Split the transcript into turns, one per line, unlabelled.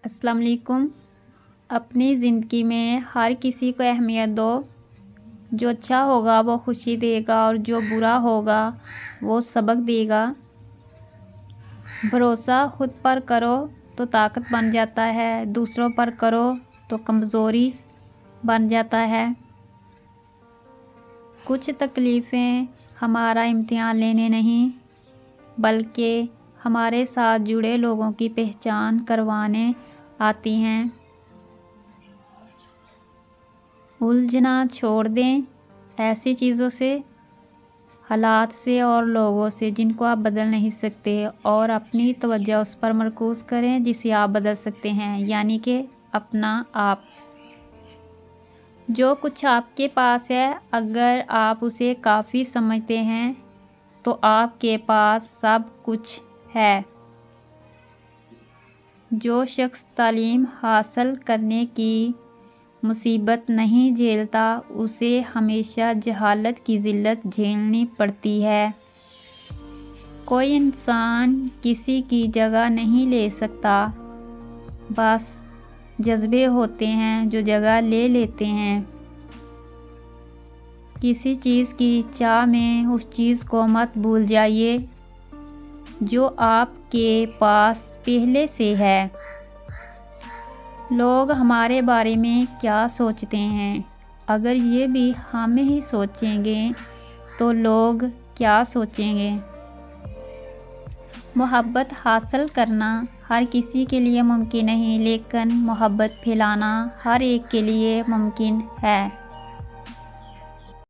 السلام علیکم۔ اپنی زندگی میں ہر کسی کو اہمیت دو۔ جو اچھا ہوگا وہ خوشی دے گا اور جو برا ہوگا وہ سبق دے گا۔ بھروسہ خود پر کرو تو طاقت بن جاتا ہے، دوسروں پر کرو تو کمزوری بن جاتا ہے۔ کچھ تکلیفیں ہمارا امتحان لینے نہیں بلکہ ہمارے ساتھ جڑے لوگوں کی پہچان کروانے آتی ہیں۔ الجھنا چھوڑ دیں ایسی چیزوں سے، حالات سے اور لوگوں سے جن کو آپ بدل نہیں سکتے، اور اپنی توجہ اس پر مرکوز کریں جسے آپ بدل سکتے ہیں، یعنی کہ اپنا آپ۔ جو کچھ آپ کے پاس ہے، اگر آپ اسے کافی سمجھتے ہیں تو آپ کے پاس سب کچھ ہے۔ جو شخص تعلیم حاصل کرنے کی مصیبت نہیں جھیلتا اسے ہمیشہ جہالت کی ذلت جھیلنی پڑتی ہے۔ کوئی انسان کسی کی جگہ نہیں لے سکتا، بس جذبے ہوتے ہیں جو جگہ لے لیتے ہیں۔ کسی چیز کی چاہ میں اس چیز کو مت بھول جائیے جو آپ کے پاس پہلے سے ہے۔ لوگ ہمارے بارے میں کیا سوچتے ہیں، اگر یہ بھی ہم ہی سوچیں گے تو لوگ کیا سوچیں گے۔ محبت حاصل کرنا ہر کسی کے لیے ممکن نہیں، لیکن محبت پھیلانا ہر ایک کے لیے ممکن ہے۔